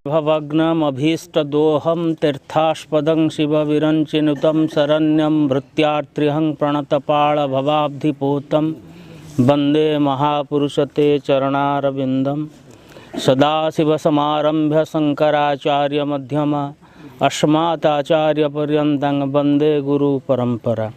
भवग्नमभीष्टदोहं तीर्थास्पदं शिवविरञ्चिनुतं शरण्यं भृत्यार्त्रिहं प्रणतपाळभवाब्धिपूतं वन्दे महापुरुषते चरणारविन्दं सदाशिवसमारम्भ्य शङ्कराचार्यमध्यमा अस्मादाचार्यपर्यन्तं वन्दे गुरुपरम्परा।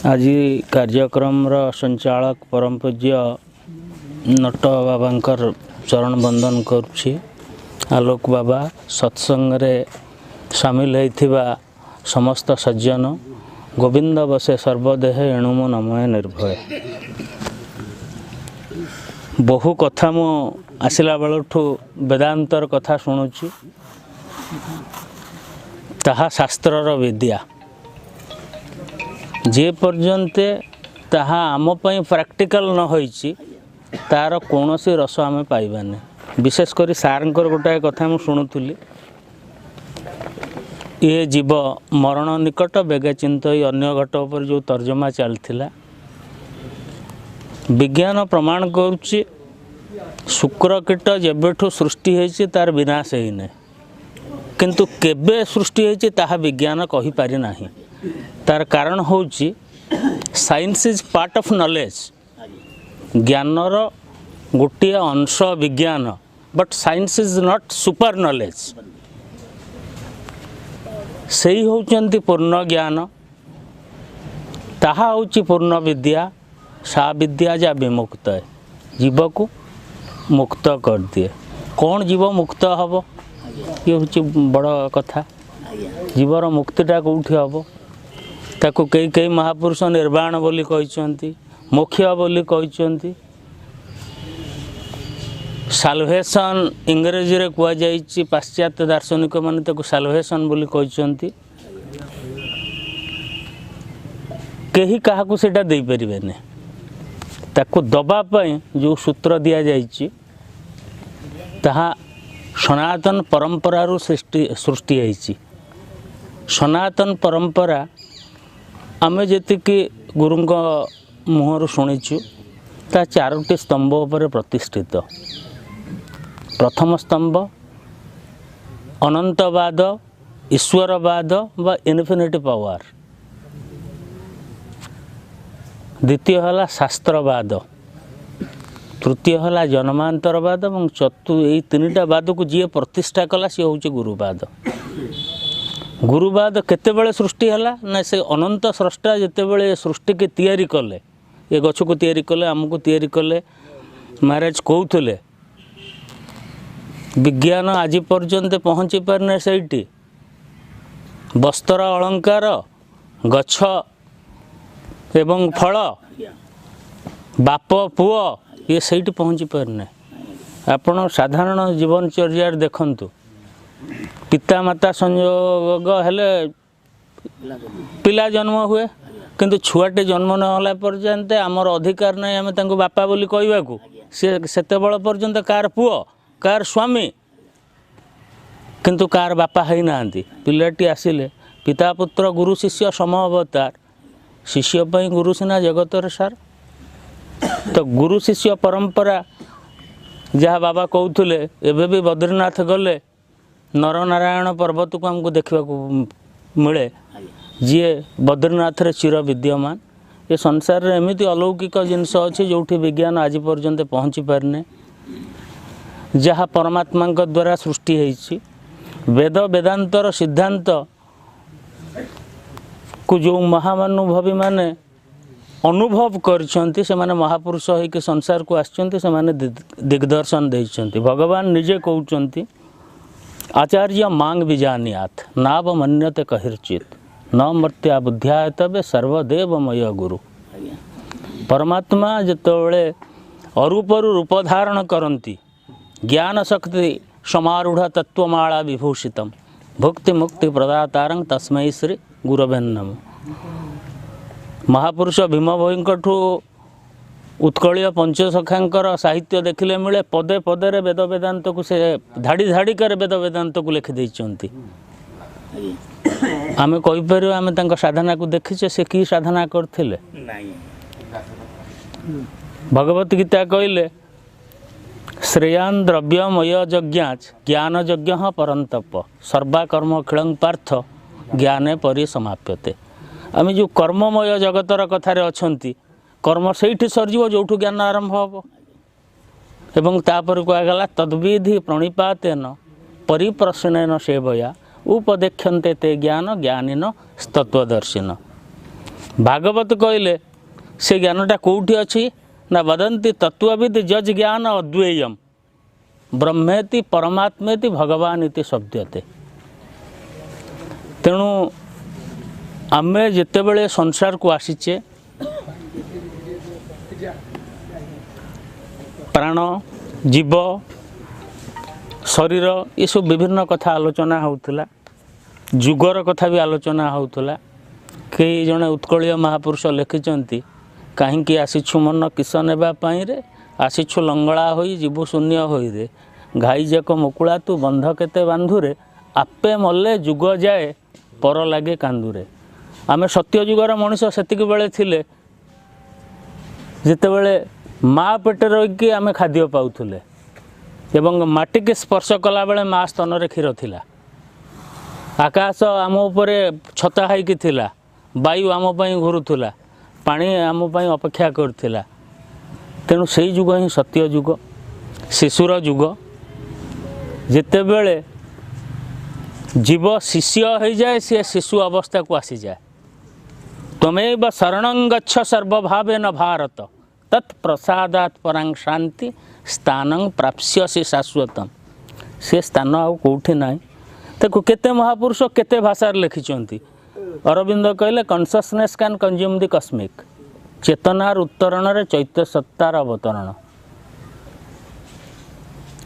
आज कार्यक्रम संचालक परम पूज्य नट बाबांकर चरण बंदन करुछि। आलोक बाबा सत्संग रे सामिल होइथिबा समस्त सज्जन गोविंद बसे सर्वदेह एणुमो नमय निर्भय। बहु कथा मो आसिला बेलठू वेदांतर कथा शुणुछि। ताहा शास्त्रर विद्या जे पर्यंते ताहा आम पई प्रैक्टिकल न होइछि तार कोनोसी रस आमे पाइबाने। विशेषकर सारंकर गोटाए कथा मु शुणुथुली, ये जीव मरण निकट बेगे चिंतई अन्य घट पर जो तर्जमा चलथिला, विज्ञान प्रमाण करुछि शुक्र कीट जेबेठू सृष्टि होइछि तार विनाश होई नै, किंतु केबे सृष्टि होइछि ताहा विज्ञान कहि पारि नाही। तार कारण होउछि science is part of knowledge. ज्ञानर गोटे अंश विज्ञान, but science is not super knowledge. सही होउचंती पूर्ण ज्ञान, ताहा होउछि पूर्ण विद्या। सा विद्या जा विमुक्त है, जीव को मुक्त कर दिए। कौन जीव मुक्त हब, ये होउछि बड़ कथा। जीवर मुक्तिटा कोठी हब, ताकू कई कई महापुरुष निर्वाण बोली कहिसंती, मोक्ष बोली कहिसंती। साल्वेशन इंग्रेजी रे कुआ जाइछि, पाश्चात्य दार्शनिक माने ताकू साल्वेशन बोली कहिसंती। केही काहाकू सेटा देई परिबेने, ताकू दबा पई जो सूत्र दिया जाइछि ताहा सनातन परंपरा रु सृष्टि होइछि। सनातन परंपरा आमे जेतिकी गुरुंग मुहर शुणीचु ता चारोटी स्तंभ पर प्रतिष्ठित। प्रथम स्तंभ अनंतवाद, ईश्वरवाद व इन्फिनिटी पावर। द्वितीय हला शास्त्रवाद, तृतीय हला जन्मांतरवाद और यही तीनटा वाद को जी प्रतिष्ठा कला सी हूँ गुरुवाद। गुरुवाद केतेबेले सृष्टि हला ना, से अनंत स्रष्टा जेतेबेले सृष्टि के तैयारी कले, ये गछ को तैयारी कले, आमको तैयारी कले, महाराज कहते विज्ञान आज पर्यंत पहुँची पारने सहीटी। वस्त्र अलंकार, गछ एवं फल, बाप पुओ, ये सहीटी पहुँची पारने। आपण साधारण जीवनचर्या देखंतु, पिता माता संयोग हेले पिला जन्म हुए, किंतु छुआटे जन्म न होला पर्यंत आमर अधिकार नहीं आमे तांको बापा बोली कहबाकू। से सेतेबेल पर्यंत कार पुओ, कार स्वामी, किंतु कार बापा है नांती। पिलाटी आसिले पिता पुत्र गुरु शिष्य सम अवतार। शिष्य पई गुरु सिना जगतर सार। तो गुरु शिष्य परंपरा जहाँ बाबा कहते एबे भी बद्रीनाथ गले नरनारायण पर्वत को हमको देखा मिले, जी बद्रीनाथ रे चिर विद्यमान। ये संसार रे एमिति अलौकिक जिनस अच्छी जो विज्ञान आज पर्यंत पहुँची पारने, जहाँ परमात्मा द्वारा सृष्टि होइछि। वेद वेदांतर सिद्धांत को जो महामानुभवी माने अनुभव करछंती, से माने महापुरुष होइके संसार को आछंती, से माने दिग्दर्शन देइछंती। भगवान निजे कहउछंती आचार्य मांग विजानियात नाव मन्यते कहिर्चित न मर्त्या बुद्ध्या तबे सर्वदेवमय गुरु। परमात्मा जेतोळे अरूपरु रूप धारण करंती, ज्ञान शक्ति समारूढ़ तत्वमाला विभूषितम भुक्ति मुक्ति प्रदातारं तस्मै श्री गुरवे नमः। महापुरुष भीम भोईंकठू उत्कलीय पंचसखांकर साहित्य देखिले मिले, पदे पदे रे वेद वेदांत को से धाड़ी धाड़ी कर वेद वेदांत को लिखि देइछंती। आमे कहि परियो आमे तांको साधना को देखिछे, से की साधना करथिले। भगवत गीता कहले श्रेयान द्रव्यमय यज्ञाच ज्ञान यज्ञ परंतप सर्वाकर्म खिलं पार्थ ज्ञाने परिसमाप्यते। आम जो कर्ममय जगतर कथार अच्छी कर्म से सरजीव जो ज्ञान आरंभ हम एवं तापर कहगला तद्विधि प्रणिपातेन परिप्रश्नेन सेवया उपदेक्षन्ते ते ज्ञान ज्ञानिन तत्वदर्शिन। भागवत कहले से ज्ञानटा कौटी अच्छी ना वदंती तत्वविद जज ज्ञान अद्वेयम ब्रह्मेति परमात्मेति भगवान इति शब्दते। तेणु आमे जितेबले संसार को आसीचे प्राण जीव शरीर ये सब विभिन्न कथा आलोचना होउथला, जुगर कथा भी आलोचना होउथला। कई जने उत्कलीय महापुरुष लिखिचंती कहीं आसीछु मन किस नेबा पाई रे आसीछु लंगड़ा होई जीव शून्य होई रे घाई जाक मुकुला तू बंध केते बांधुरे आपे मल्ले जुग जाए पर लागे कांदुरे। आमे सत्य जुगर मनुष्य सेतिक बेले थिले जितेबले माँ पेटे रही आमे खाद्य पाउथुले एवं माटी के स्पर्श कला बेले माँ स्तन रे क्षीर थिला, आकाश आम उपरे छता हाइकी थिला, वायु आम पई घुरुथुला, पानी आम पई अपेक्षा करथिला। तेणु सेई जुग ही सत्य जुग शिशुर जुग जितेबले जीव शिष्य हो जाए सी शिशु अवस्था को आसी जाए। त्वमेव शरणं गच्छ सर्वभावेन भारत तत्प्रसादात् परां शांति स्थानं प्राप्स्यसि शाश्वतम। से स्थान आउ कौटी ना ताको केते महापुरुष केते भाषा लिखिचंती। अरविंद कहले consciousness can consume the cosmic चेतनार उत्तरण रे चैत्य सत्तार अवतरण।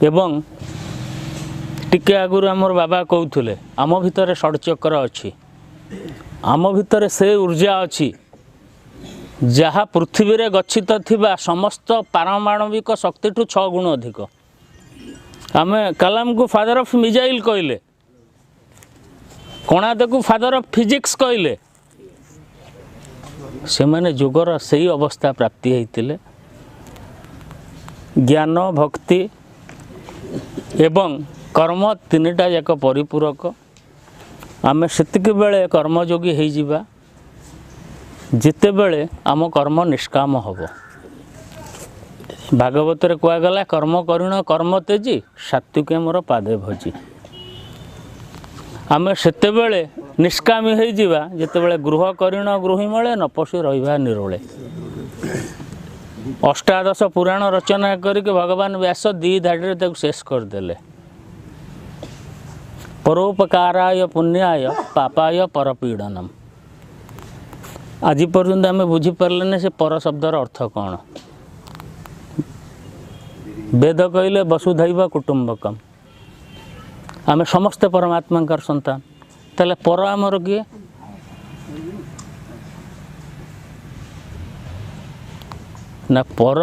एवं टिके आगुरु आमर बाबा कहूले आम भितर षड्चक्र अच्छी, आम भितर से ऊर्जा अच्छी जहा पृथ्वी रे गच्छित थिबा समस्त पारमाणविक शक्ति ठू 6 गुण अधिक। आमे कलाम को फादर ऑफ मिसाइल कहले, कणाद को फादर ऑफ फिजिक्स कहले। से माने जुगर सही अवस्था प्राप्ति होइतिले। ज्ञान भक्ति एवं कर्म तीनटा जाक परिपूरक। आमे सेतिक बेले कर्मयोगी हो जिबा जिते बेले आम कर्म निष्काम हब। भागवत रे कहगला कर्म करिण कर्म तेजी सात्विके मोर पादे भजी। आमे सेते बेले निष्कामी हो जिबा जिते बेले गृह करिण गृही मळे न पशु रहिबा निरोळे। अष्टादश पुराण रचना करके भगवान व्यास 2 धाड़ी रे ताकू शेष कर देले। परोपकाराय पुण्याय पापाय परपीडनम। आज पर्यंत आम बुझीपारे से पर शब्दर अर्थ कौन। वेद कहले वसुधैव कुटुंबकम, आम समस्ते परमात्मा संतान। ताले पर आमर किए ना पर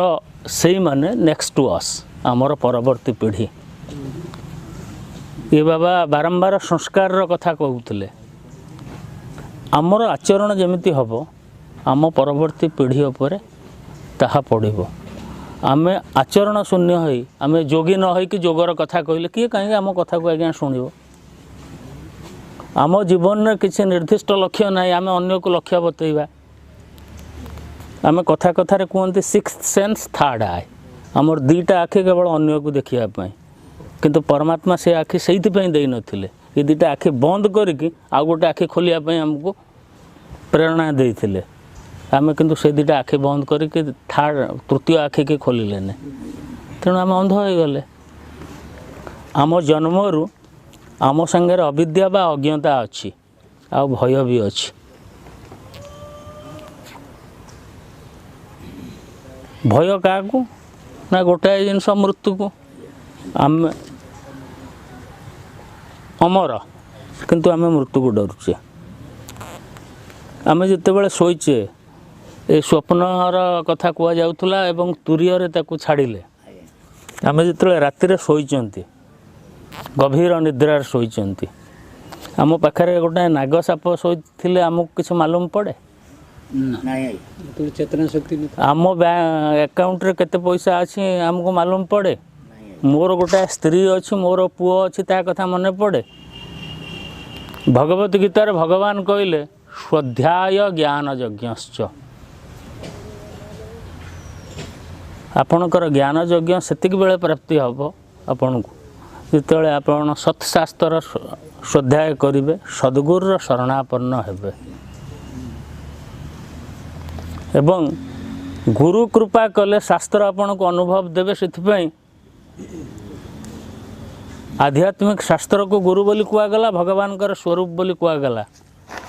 से माने नेक्स्ट टू अस आमर परवर्ती पीढ़ी। ये बाबा बारंबार संस्कार कथा कहते आमर आचरण जमिति हम आम परवर्ती पीढ़ी उपर ताहा पड़ो। आमे आचरण शून्य होई आमे जोगी न होई कि जोगर कथा कहले किए कहीं आम कथा को आज्ञा शुणिबो। आम जीवन में किसी निर्दिष्ट लक्ष्य ना आम अन्य को लक्ष्य बतैबा। आम कथा कथार कहते 6th सेंस 3rd आई आमर 2टा आखि केवल अन्य को देखा किंतु परमात्मा से आखि से दे नथिले। ये 2टा आखि बंद करके आउ गोटे आखि खोलिया आमको प्रेरणा देते आम किंतु से 2टा आखि बंद करके तृतीय आखि के खोलिले। तेणु आम अंध हो गले। आम जन्मरू आम संगे अविद्या बा अज्ञता अच्छी आ भय भी अच्छी। भय क्या ना गोटाए जिनस मृत्यु को आम अमर किंतु आम मृत्यु को डरुचे। आम जिते शोचे ए स्वप्नर कथा कह जाऊला एवं तुरीय छाड़िले आम जिते राति शोचती गभीर निद्रार शोचती आम पाखे गोटे नाग साप शोले आमको किसी मालूम पड़े चेतना शक्ति आम अकाउंट रे केते पैसा अच्छी आमको मालूम पड़े मोर गोटे स्त्री अच्छी मोर पुओ अच्छी ता कथा मन पड़े भगवत गीतार भगवान कहले स्वाध्याय ज्ञान यज्ञश्च आपणकर ज्ञान यज्ञ सेतिक बेले प्राप्ति हम आपण को जिते आपण सत्शास्त्र स्वाध्याय करेंगे सद्गुरुर शरणापन्न हेबे एवं गुरु कृपा कले शास्त्र आपण को अनुभव देवे से आध्यात्मिक शास्त्र को गुरु बोली कुआगला भगवान कर स्वरूप बोली कुआगला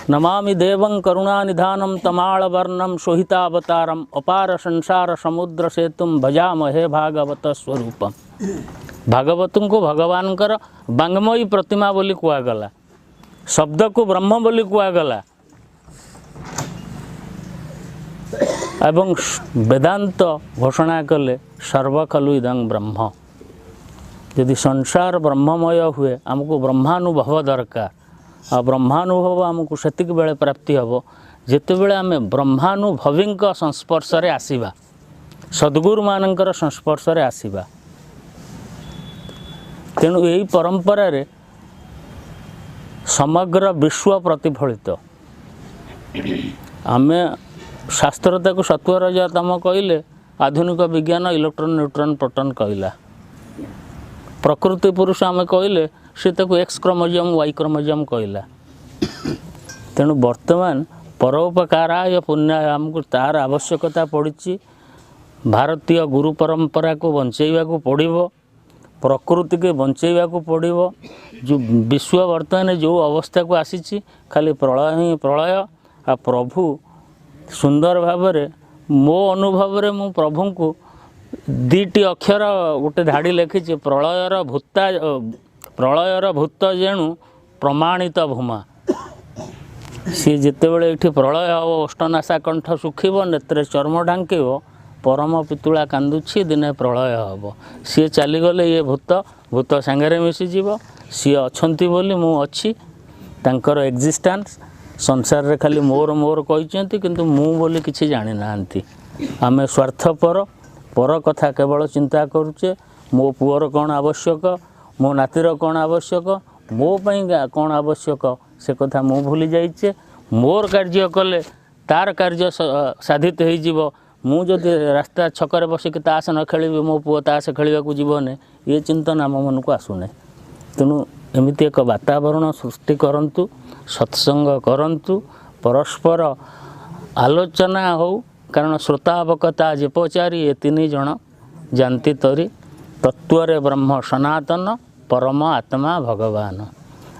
नमामि देवं करुणानिधानं तमालवर्णं शोहितावतारम अपार संसार समुद्र सेतुं भजामहे भागवत स्वरूपम भागवत को भगवान कर बांगमयी प्रतिमा बोली कुआगला शब्द को ब्रह्म बोली कुआगला एवं वेदांत घोषणा कले सर्व खलु इदं ब्रह्म यदि संसार ब्रह्ममय हुए आमको ब्रह्मानुभव दरकार आ ब्रह्मानुभव आमको सेतिक बेले प्राप्ति हम जिते बड़े आम ब्रह्मानुभवी संस्पर्श रे आसीबा सद्गुरु मानकर संस्पर्श रे आसीबा तेणु यही परंपरा रे समग्र विश्व प्रतिफलित आमे शास्त्रता को सत्वर तम कहले आधुनिक विज्ञान इलेक्ट्रॉन न्यूट्रॉन प्रोटॉन कहला प्रकृति पुरुष आम कहले से एक्स क्रोमोजोम वाई क्रोमोजोम कहला तेणु वर्तमान परोपकाराय पुण्याय आमको तार आवश्यकता पड़ी भारतीय गुरु परंपरा को बंचेवा को पड़ो प्रकृति के बंचेवा को पड़ो जो विश्व वर्तमान जो अवस्था को आसी खाली प्रलय ही प्रलय आ प्रभु सुंदर भाव मो अनुभव रे मु प्रभु को दीटी अक्षर गोटे धाड़ी लिखी प्रलयर भूत जेणु प्रमाणित भूमा सी जितेबले ये प्रलय हम अष्टनाशा कंठ सुखिब नेत्रे चर्म ढांकिब परम पितुला कांदुछि दिने प्रलय हम सी चलीगले ये भूत सांगे मिशीज सी अच्छी बोली मु अच्छी तांकर एक्जिस्टेंस संसार रे खाली मोर मोर कहते किंतु मु बोली किसी जानी ना आमे स्वार्थपर पर कथा केवल चिंता करुचे मो पुअर कौन आवश्यक मो नातीर कौन आवश्यक मो पई कौन आवश्यक से कथा मु भूली जाइचे मोर कार्य कले तार कार्य साधित हो मु जदि रास्ता छकरे बसिक तास न खेली मो पुओ तास खेलने को जीवने ये चिंतन आम मन को आसुने तेणु एमती एक वातावरण सृष्टि करंतु सत्संग करंतु परस्पर आलोचना हो कारण श्रोतावकता जे पचारि ये तीन जन जानती तरी तत्व ब्रह्म सनातन परम आत्मा भगवान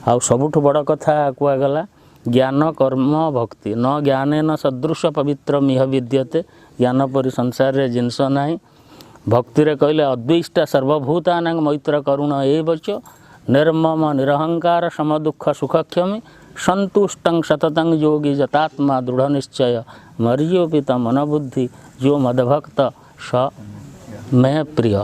आउ सबुठ बड़ कथा कुआगला ज्ञान कर्म भक्ति न ज्ञान सदृश पवित्र मिह विद्यते ज्ञान परि संसार रे जिनस नाही भक्ति रे कहले अद्विष्टा सर्वभूतानां मैत्र करुण एवच निर्मम निरहंकार सम दुख सुखक्षमी संतुष्टं सततं योगी जतात्मा दृढ़ निश्चय मर्योपित मन बुद्धि जो मदभक्त स मैं प्रिय।